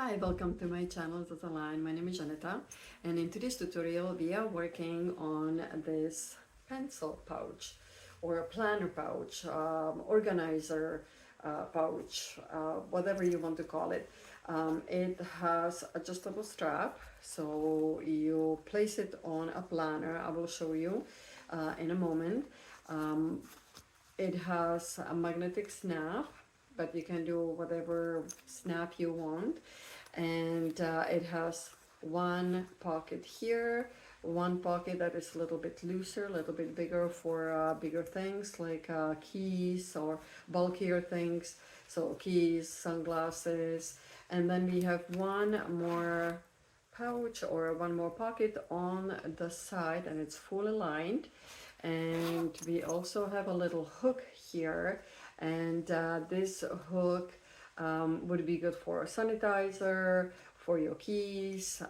Hi, welcome to my channel Zaza. My name is Janeta, and in today's tutorial we are working on this pencil pouch or a planner pouch, organizer pouch, whatever you want to call it. It has adjustable strap, so you place it on a planner. I will show you in a moment. It has a magnetic snap, but you can do whatever snap you want. And it has one pocket here, one pocket that is a little bit looser, a little bit bigger for bigger things like keys or bulkier things. So keys, sunglasses, and then we have one more pouch or one more pocket on the side, and it's fully lined. And we also have a little hook here, and this hook would be good for a sanitizer, for your keys,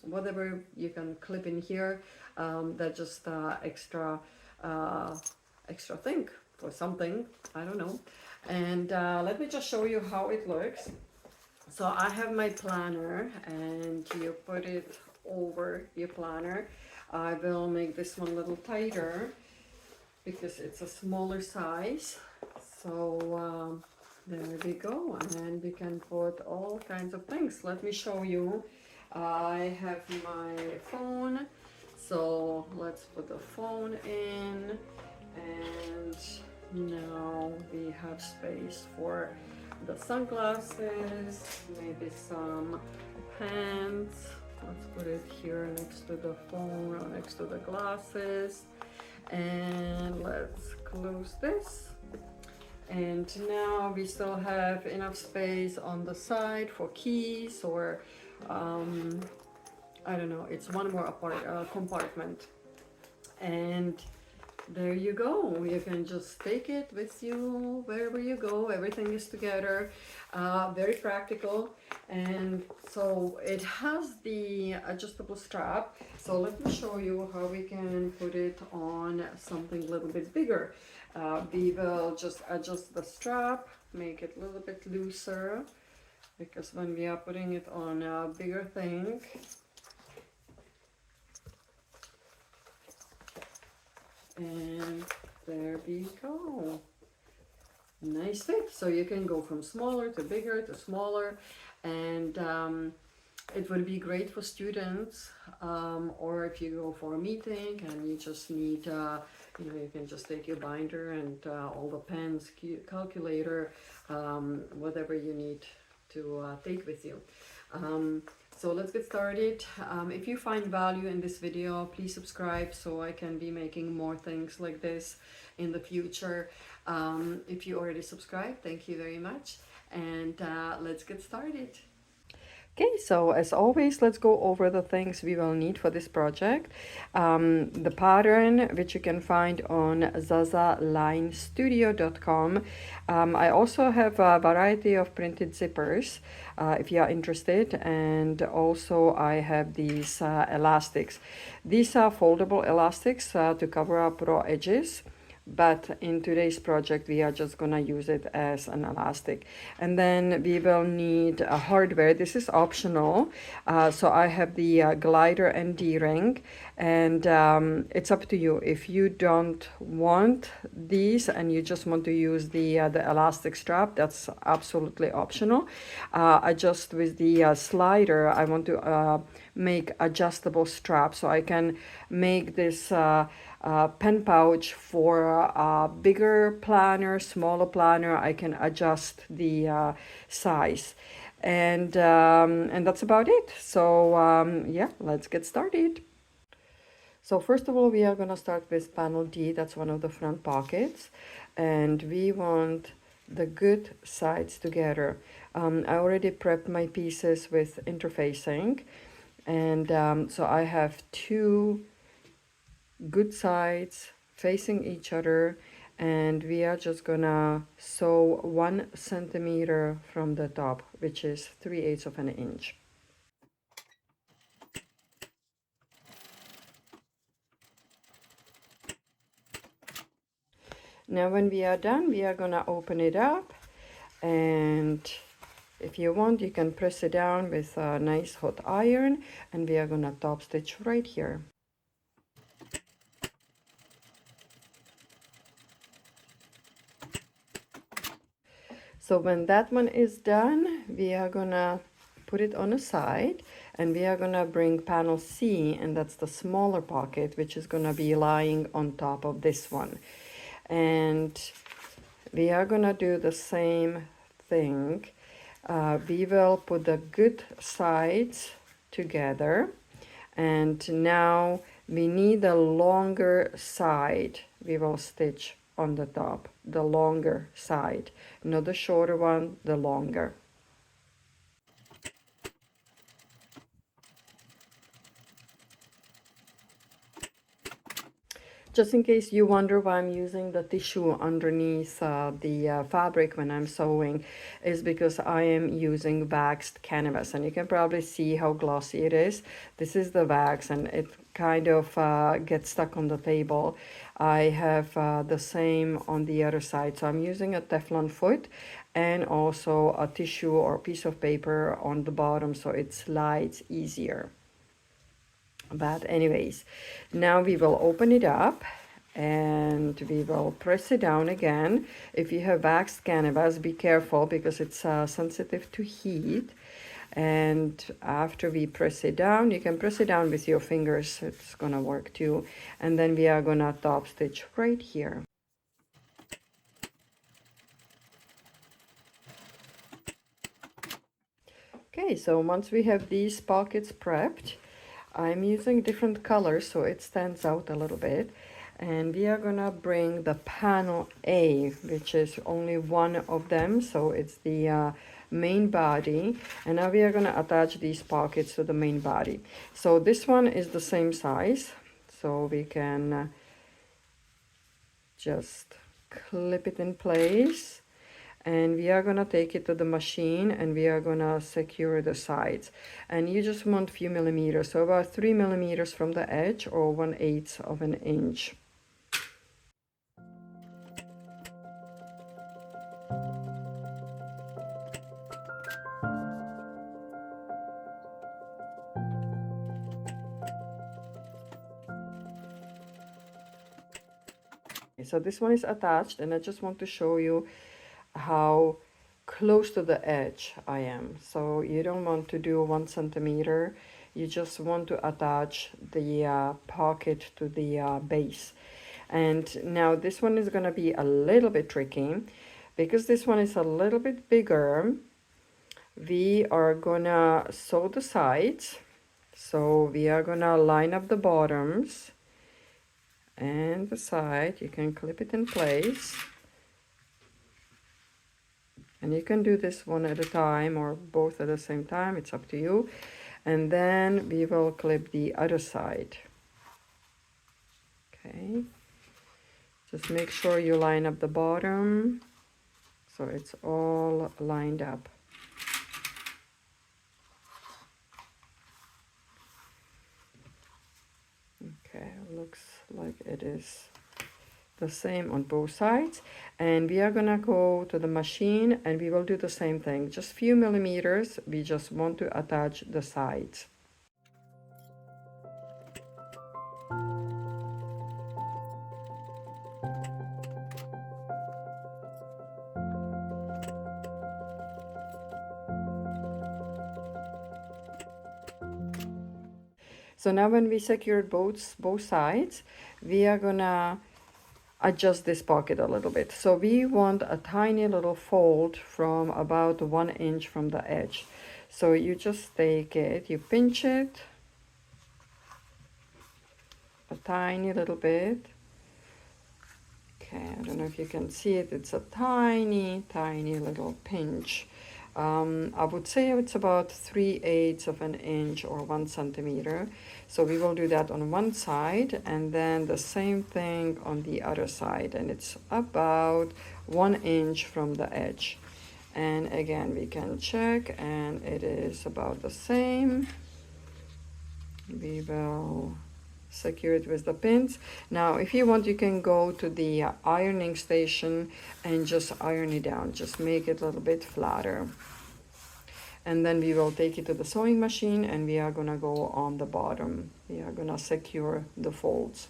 whatever you can clip in here. That just extra thing for something, I don't know. And let me just show you how it looks. So I have my planner, and you put it over your planner. I will make this one a little tighter because it's a smaller size. So there we go, and we can put all kinds of things. Let me show you. I have my phone, so let's put the phone in, and now we have space for the sunglasses, maybe some pens. Let's put it here next to the phone or next to the glasses. And let's close this. And now we still have enough space on the side for keys or I don't know, it's one more compartment. And there you go. You can just take it with you wherever you go. Everything is together. Very practical. And so it has the adjustable strap. So let me show you how we can put it on something a little bit bigger. We will just adjust the strap, make it a little bit looser, because when we are putting it on a bigger thing, and there we go. Nice fit. So you can go from smaller to bigger to smaller, and it would be great for students, or if you go for a meeting and you just need, you can just take your binder and all the pens, calculator, whatever you need to take with you. So let's get started. If you find value in this video, please subscribe so I can be making more things like this in the future. If you already subscribed, thank you very much. And let's get started. Okay, so as always, let's go over the things we will need for this project. The pattern, which you can find on zazalinestudio.com. I also have a variety of printed zippers if you are interested, and also I have these elastics. These are foldable elastics to cover up raw edges. But in today's project we are just gonna use it as an elastic. And then we will need a hardware. This is optional. So I have the glider and D-ring, and it's up to you. If you don't want these and you just want to use the elastic strap, that's absolutely optional. I just, with the slider, I want to make adjustable strap, so I can make this pen pouch for a bigger planner, smaller planner. I can adjust the size, and that's about it. So yeah, let's get started. So first of all, we are gonna start with panel D. That's one of the front pockets, and we want the good sides together. I already prepped my pieces with interfacing, and so I have two good sides facing each other, and we are just gonna sew 1 centimeter from the top, which is 3/8 of an inch. Now when we are done, we are gonna open it up, and If you want, you can press it down with a nice hot iron, and we are gonna top stitch right here. So when that one is done, we are gonna put it on a side, and we are gonna bring panel C, and that's the smaller pocket, which is gonna be lying on top of this one. And we are gonna do the same thing. We will put the good sides together, and now we need a longer side. We will stitch on the top, the longer side, not the shorter one, the longer. Just in case you wonder why I'm using the tissue underneath the fabric when I'm sewing, is because I am using waxed canvas, and you can probably see how glossy it is. This is the wax, and it kind of gets stuck on the table. I have the same on the other side, so I'm using a Teflon foot and also a tissue or piece of paper on the bottom so it slides easier. But anyways, now we will open it up and we will press it down again. If you have waxed canvas, be careful because it's sensitive to heat. And after we press it down, you can press it down with your fingers, it's gonna work too. And then we are gonna top stitch right here. Okay, so once we have these pockets prepped, I'm using different colors so it stands out a little bit. And we are gonna bring the panel A, which is only one of them, so it's the main body. And now we are gonna attach these pockets to the main body. So this one is the same size, so we can just clip it in place. And we are gonna take it to the machine and we are gonna secure the sides, and you just want a few millimeters, so about 3 millimeters from the edge or 1/8 of an inch. So this one is attached, and I just want to show you how close to the edge I am. So you don't want to do 1 centimeter, you just want to attach the pocket to the base. And now this one is going to be a little bit tricky because this one is a little bit bigger. We are gonna sew the sides, so we are gonna line up the bottoms and the side. You can clip it in place. And you can do this one at a time or both at the same time, it's up to you. And then we will clip the other side. Okay, just make sure you line up the bottom so it's all lined up. Okay, looks like it is the same on both sides. And we are gonna go to the machine and we will do the same thing, just few millimeters. We just want to attach the sides. So now when we secured both sides, we are gonna adjust this pocket a little bit. So we want a tiny little fold from about 1 inch from the edge. So you just take it, you pinch it a tiny little bit. Okay, I don't know if you can see it, it's a tiny little pinch. I would say it's about 3/8 of an inch or 1 centimeter. So we will do that on one side and then the same thing on the other side, and it's about 1 inch from the edge. And again, we can check and it is about the same. We will secure it with the pins. Now if you want, you can go to the ironing station and just iron it down, just make it a little bit flatter. And then we will take it to the sewing machine and we are gonna go on the bottom. We are gonna secure the folds.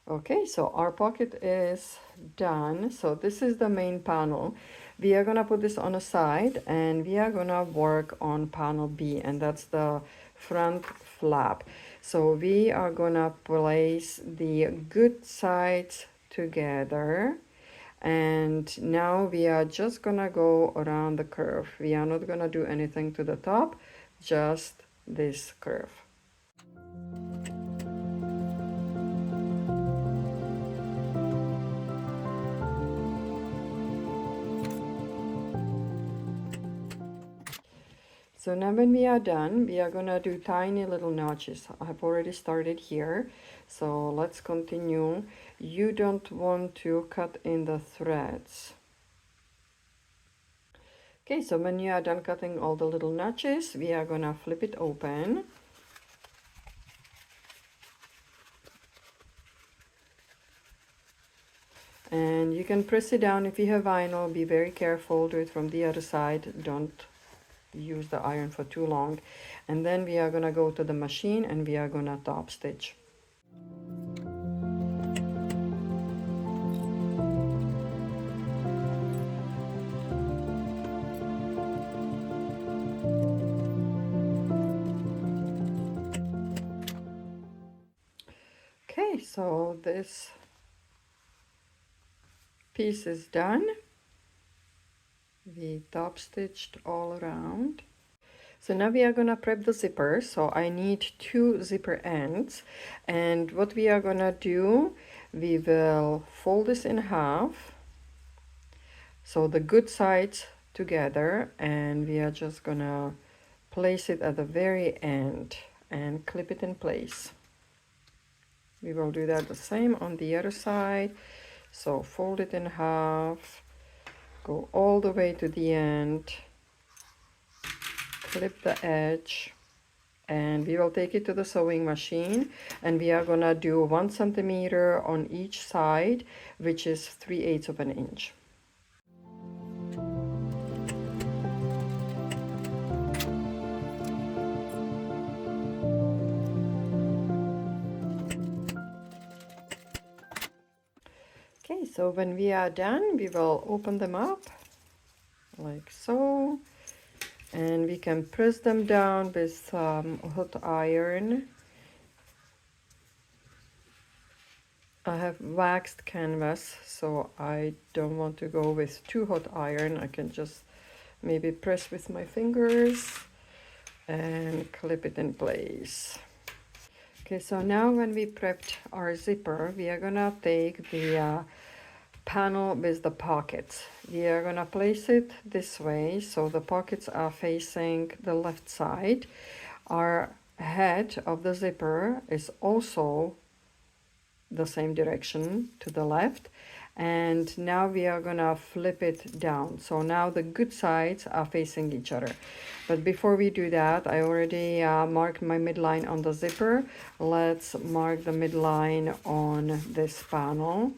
Okay, so our pocket is done. So this is the main panel. We are gonna put this on a side and we are gonna work on panel B, and that's the front flap. So we are gonna place the good sides together, and now we are just gonna go around the curve. We are not gonna do anything to the top, just this curve. So now when we are done, we are gonna do tiny little notches. I've already started here, so let's continue. You don't want to cut in the threads. Okay, so when you are done cutting all the little notches, we are gonna flip it open. And you can press it down if you have vinyl. Be very careful, do it from the other side. Don't use the iron for too long. And then we are gonna go to the machine and we are gonna top stitch. Okay, so this piece is done. We top stitched all around. So now we are gonna prep the zipper. So I need 2 zipper ends, and what we are gonna do, we will fold this in half, so the good sides together, and we are just gonna place it at the very end and clip it in place. We will do that the same on the other side. So fold it in half, go all the way to the end, clip the edge, and we will take it to the sewing machine, and we are gonna do 1 centimeter on each side, which is 3/8 of an inch. Okay, so when we are done, we will open them up like so, and we can press them down with hot iron. I have waxed canvas, so I don't want to go with too hot iron. I can just maybe press with my fingers and clip it in place. Okay, so now when we prepped our zipper, we are gonna take the panel with the pockets. We are gonna place it this way, so the pockets are facing the left side. Our head of the zipper is also the same direction to the left, and now we are gonna flip it down, so now the good sides are facing each other. But before we do that, I already marked my midline on the zipper. Let's mark the midline on this panel.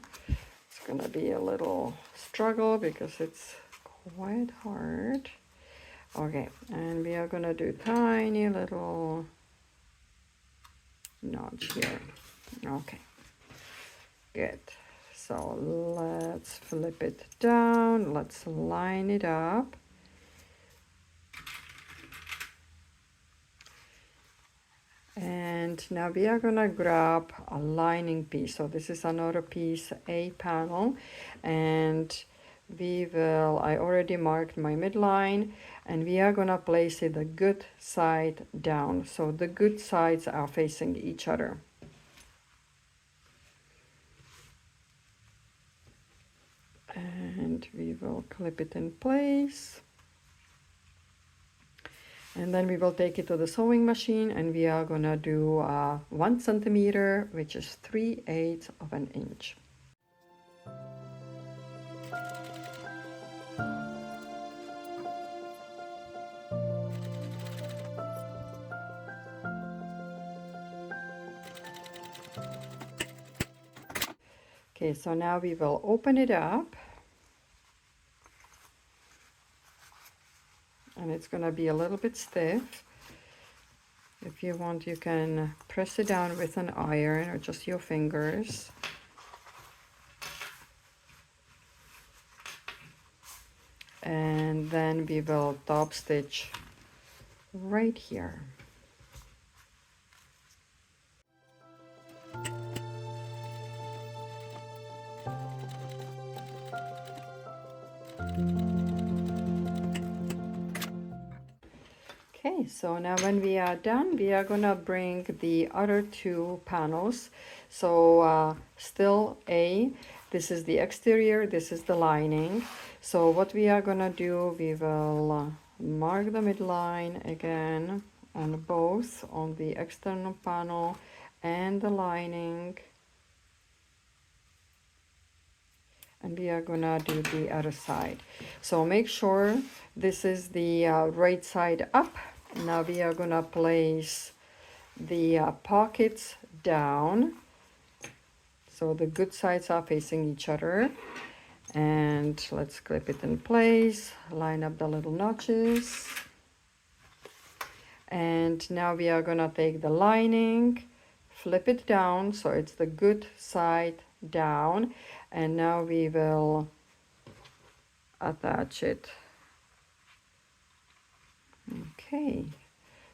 It's gonna be a little struggle because it's quite hard. Okay, and we are gonna do tiny little notch here. Okay, good. So let's flip it down, let's line it up. And now we are gonna grab a lining piece. So this is another piece, a panel, and we will, I already marked my midline, and we are gonna place it the good side down. So the good sides are facing each other. And we will clip it in place. And then we will take it to the sewing machine, and we are gonna do 1 centimeter, which is 3/8 of an inch. Okay, so now we will open it up. And it's going to be a little bit stiff. If you want, you can press it down with an iron or just your fingers. And then we will top stitch right here. Okay, so now when we are done, we are gonna bring the other two panels. So still this is the exterior, this is the lining. So what we are gonna do, we will mark the midline again on both, on the external panel and the lining. And we are gonna do the other side. So make sure this is the right side up. Now we are gonna place the pockets down, so the good sides are facing each other. And let's clip it in place, line up the little notches. And now we are gonna take the lining, flip it down so it's the good side down, and now we will attach it. Okay,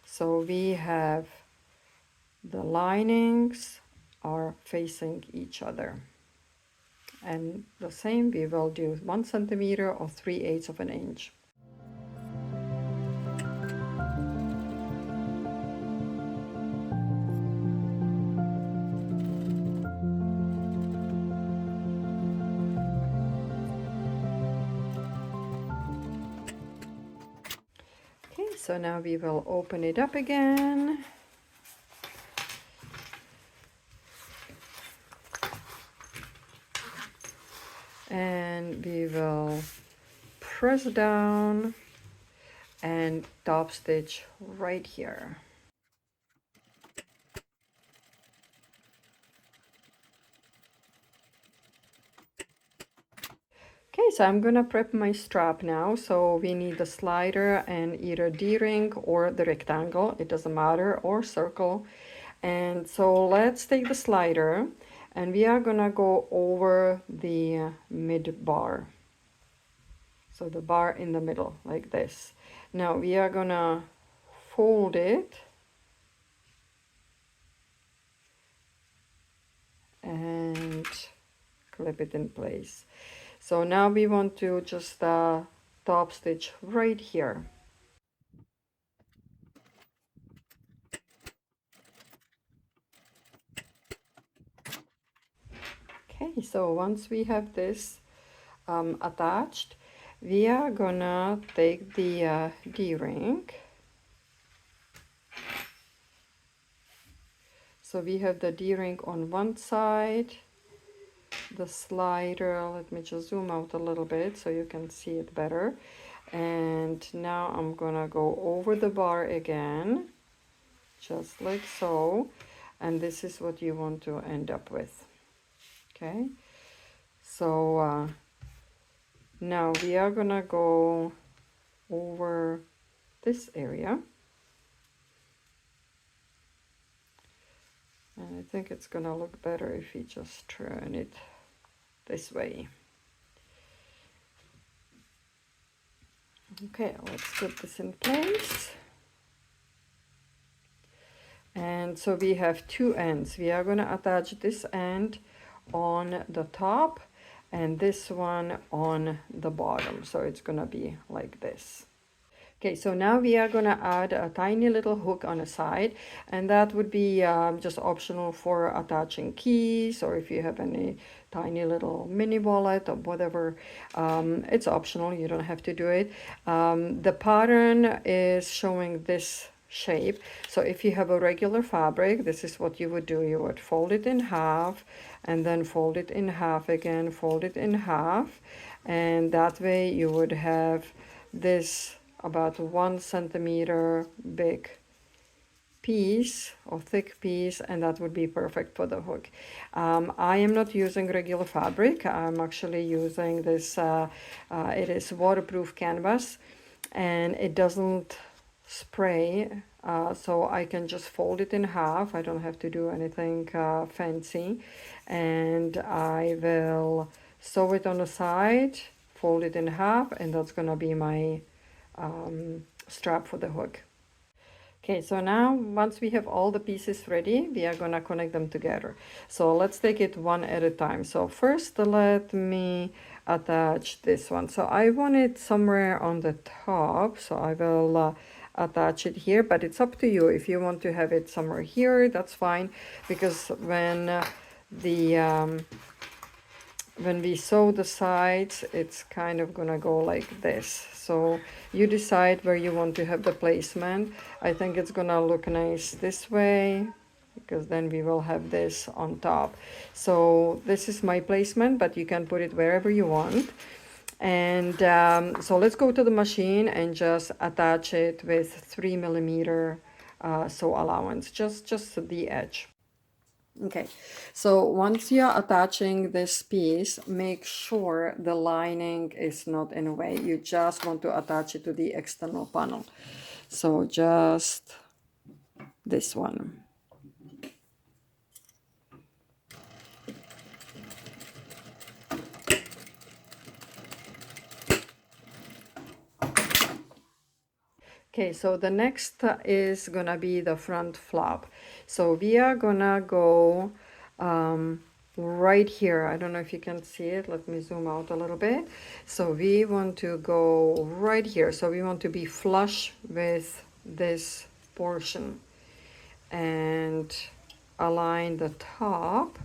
so we have the linings are facing each other, and the same we will do 1 centimeter or 3/8 of an inch. Okay, so now we will open it up again. And we will press down and top stitch right here. Okay, so I'm gonna prep my strap now. So we need the slider and either D-ring or the rectangle, it doesn't matter, or circle. And so let's take the slider and we are gonna go over the mid bar. So the bar in the middle, like this. Now we are gonna fold it and clip it in place. So now we want to just top stitch right here. Okay, so once we have this attached, we are gonna take the D-ring. So we have the D-ring on one side, the slider, let me just zoom out a little bit so you can see it better. And now I'm gonna go over the bar again, just like so. And this is what you want to end up with. Okay, so now we are gonna go over this area. And I think it's gonna look better if we just turn it this way. Okay, let's put this in place. And so we have two ends. We are gonna attach this end on the top and this one on the bottom. So it's gonna be like this. Okay, so now we are gonna add a tiny little hook on the side, and that would be just optional for attaching keys, or if you have any tiny little mini wallet or whatever, it's optional, you don't have to do it. The pattern is showing this shape. So if you have a regular fabric, this is what you would do. You would fold it in half and then fold it in half again, fold it in half, and that way you would have this about 1 centimeter big piece or thick piece, and that would be perfect for the hook. I am not using regular fabric. I'm actually using this, it is waterproof canvas, and it doesn't spray, so I can just fold it in half. I don't have to do anything fancy, and I will sew it on the side, fold it in half, and that's gonna be my strap for the hook. Okay, so now once we have all the pieces ready, we are gonna connect them together. So let's take it one at a time. So first let me attach this one. So I want it somewhere on the top, so I will attach it here, but it's up to you. If you want to have it somewhere here, that's fine, because when we sew the sides, it's kind of gonna go like this. So you decide where you want to have the placement. I think it's gonna look nice this way, because then we will have this on top. So this is my placement, but you can put it wherever you want. And so let's go to the machine and just attach it with 3mm sew allowance, just the edge. Okay, so once you're attaching this piece, make sure the lining is not in a way. You just want to attach it to the external panel. So just this one. Okay, so the next is gonna be the front flap. So we are gonna go right here. I don't know if you can see it. Let me zoom out a little bit. So we want to go right here. So we want to be flush with this portion and align the top.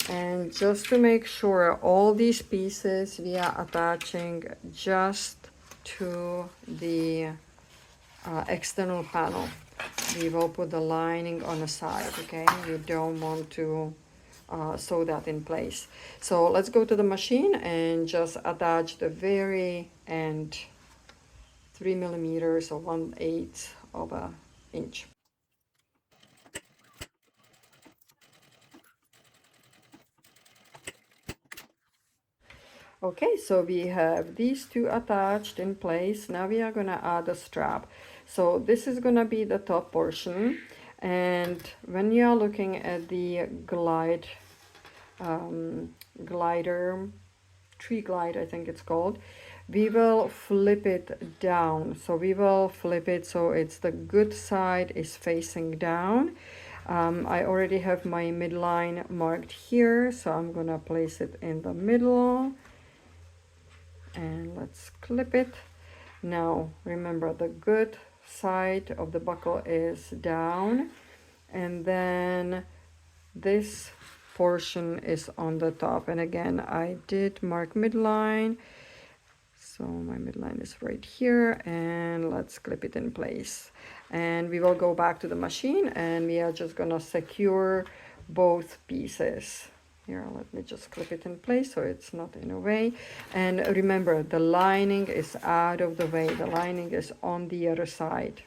And just to make sure all these pieces we are attaching just to the external panel. We will put the lining on the side, okay? You don't want to sew that in place. So let's go to the machine and just attach the very end, 3mm or 1/8 of an inch. Okay, so we have these two attached in place. Now we are gonna add a strap. So this is gonna be the top portion, and when you are looking at the glider, tree glide I think it's called, we will flip it down. So we will flip it so it's the good side is facing down. I already have my midline marked here, so I'm gonna place it in the middle. And let's clip it. Now remember, the good side of the buckle is down, and then this portion is on the top. And again, I did mark midline, so my midline is right here, and let's clip it in place. And we will go back to the machine and we are just gonna secure both pieces. Here, let me just clip it in place so it's not in a way. And remember, the lining is out of the way. The lining is on the other side.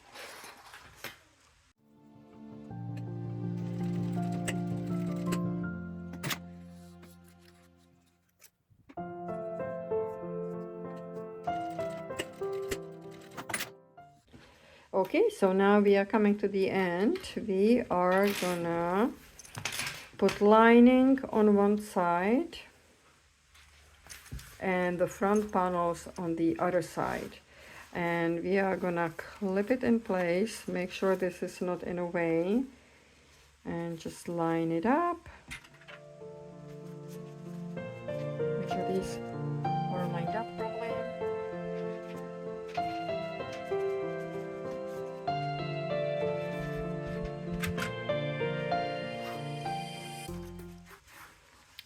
Okay, so now we are coming to the end. We are gonna put lining on one side and the front panels on the other side, and we are gonna clip it in place. Make sure this is not in a way, and just line it up. Make sure these are lined up properly.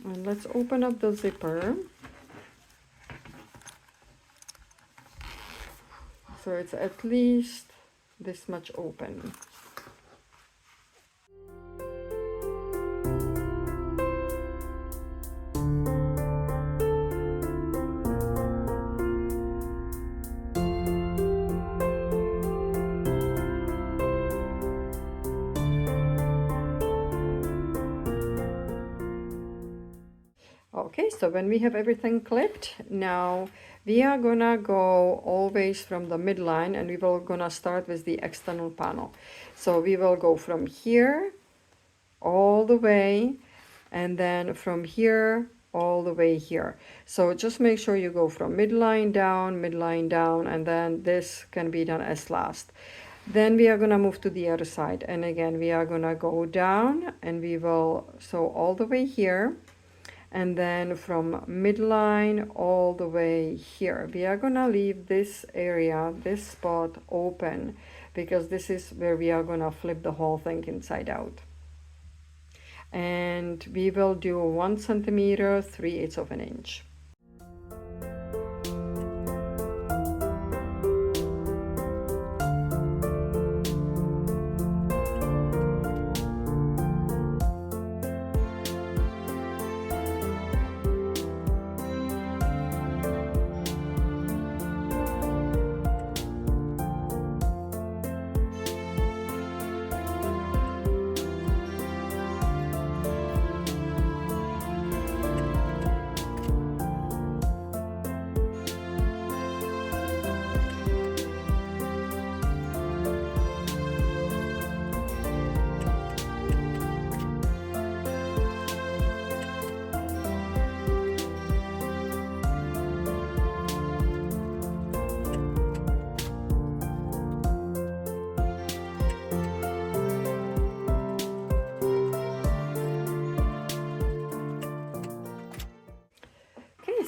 And let's open up the zipper. So it's at least this much open. Okay, so when we have everything clipped, now we are gonna go always from the midline, and we will gonna start with the external panel. So we will go from here all the way, and then from here all the way here. So just make sure you go from midline down, and then this can be done as last. Then we are gonna move to the other side, and again we are gonna go down, and we will sew all the way here, and then from midline all the way here. We are gonna leave this area, this spot open, because this is where we are gonna flip the whole thing inside out. And we will do 1 centimeter, 3/8 of an inch.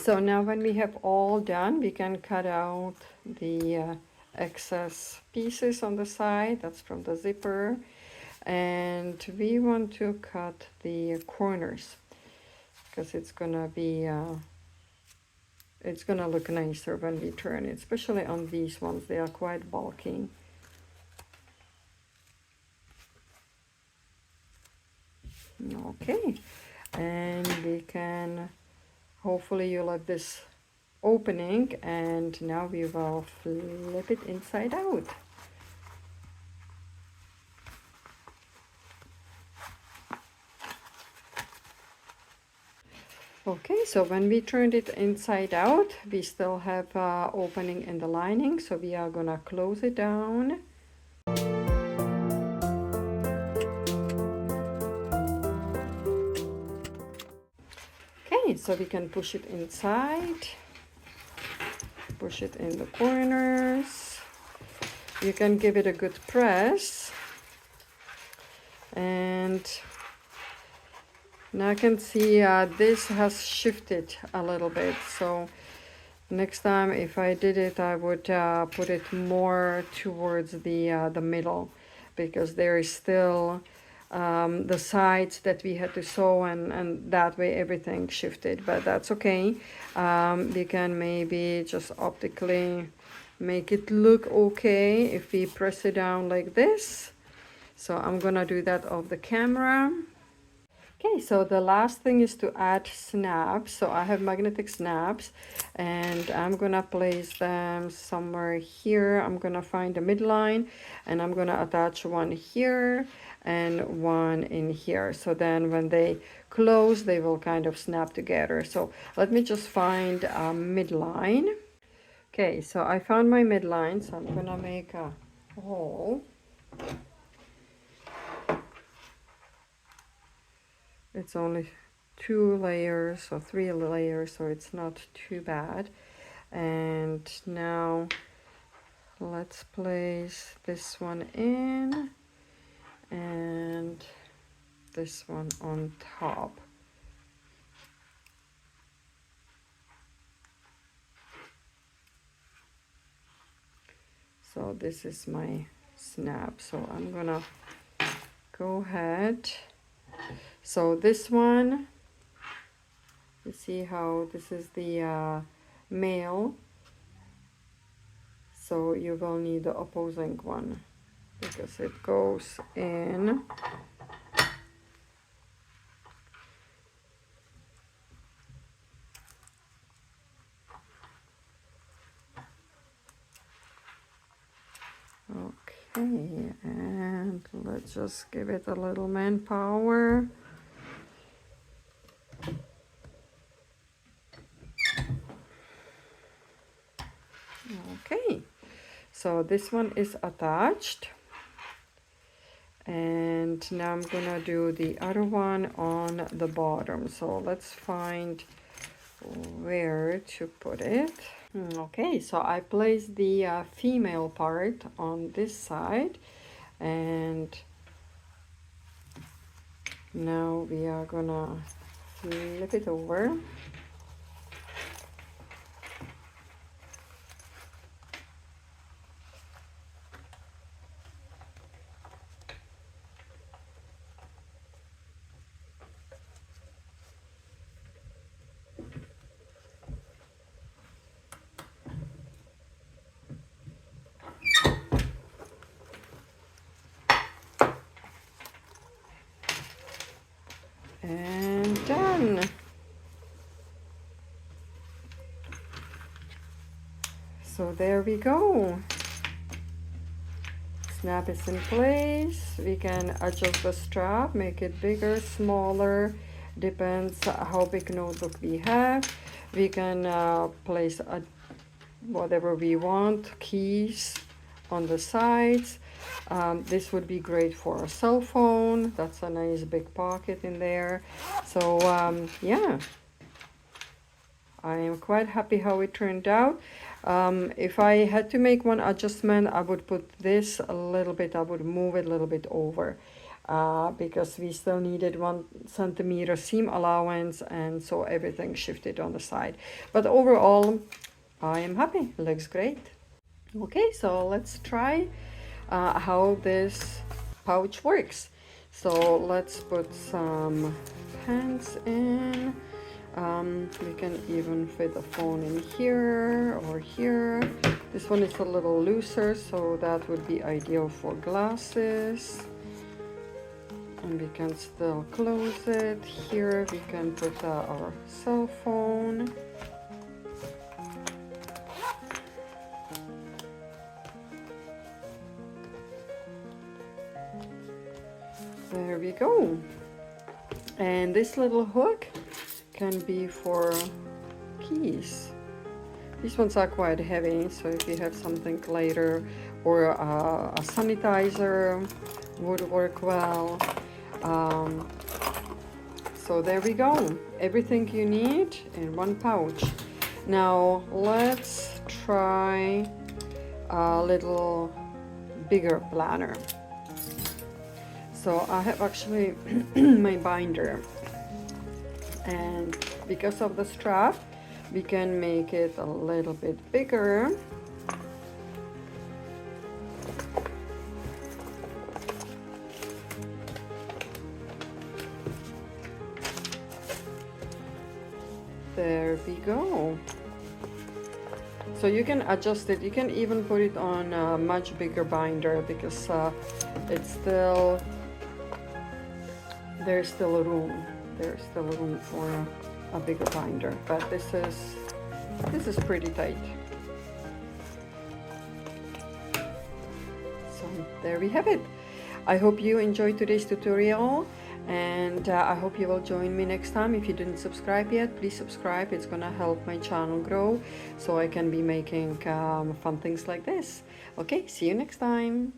So now when we have all done, we can cut out the excess pieces on the side. That's from the zipper. And we want to cut the corners, because it's gonna be, it's gonna look nicer when we turn it, especially on these ones. They are quite bulky. Okay, and we can, hopefully you like this opening, and now we will flip it inside out. Okay, so when we turned it inside out, we still have opening in the lining, so we are gonna close it down. Okay, so we can push it inside, push it in the corners. You can give it a good press, and now I can see this has shifted a little bit. So next time if I did it, I would put it more towards the middle, because there is still the sides that we had to sew, and that way everything shifted, but that's okay. We can maybe just optically make it look okay if we press it down like this. So I'm gonna do that off the camera. Okay, so the last thing is to add snaps. So I have magnetic snaps, and I'm gonna place them somewhere here. I'm gonna find the midline, and I'm gonna attach one here and one in here. So then when they close, they will kind of snap together. So let me just find a midline. Okay, so I found my midline, so I'm gonna make a hole. It's only 2 layers or 3 layers, so it's not too bad. And now let's place this one in and this one on top. So this is my snap, so I'm gonna go ahead. So this one, you see how this is the male, so you will need the opposing one because it goes in. Okay, and let's just give it a little manpower. Okay, so this one is attached, and now I'm gonna do the other one on the bottom. So let's find where to put it. Okay, so I placed the female part on this side, and now we are gonna flip it over. And done. So there we go. Snap is in place. We can adjust the strap, make it bigger, smaller, depends how big notebook we have. We can place whatever we want, keys on the sides. This would be great for a cell phone. That's a nice big pocket in there. So yeah, I am quite happy how it turned out. If I had to make one adjustment, I would put this a little bit, I would move it a little bit over because we still needed 1 centimeter seam allowance, and so everything shifted on the side. But overall, I am happy, looks great. Okay, so let's try how this pouch works. So let's put some pens in. We can even fit a phone in here or here. This one is a little looser, so that would be ideal for glasses. And we can still close it. Here we can put our cell phone. There we go. And this little hook can be for keys. These ones are quite heavy, so if you have something lighter or a sanitizer would work well. So there we go. Everything you need in one pouch. Now let's try a little bigger planner. So I have actually my binder, and because of the strap we can make it a little bit bigger. There we go. So you can adjust it, you can even put it on a much bigger binder because it's still, there's still room for a bigger binder, but this is pretty tight. So there we have it. I hope you enjoyed today's tutorial, and I hope you will join me next time. If you didn't subscribe yet, please subscribe. It's gonna help my channel grow so I can be making fun things like this. Okay, see you next time.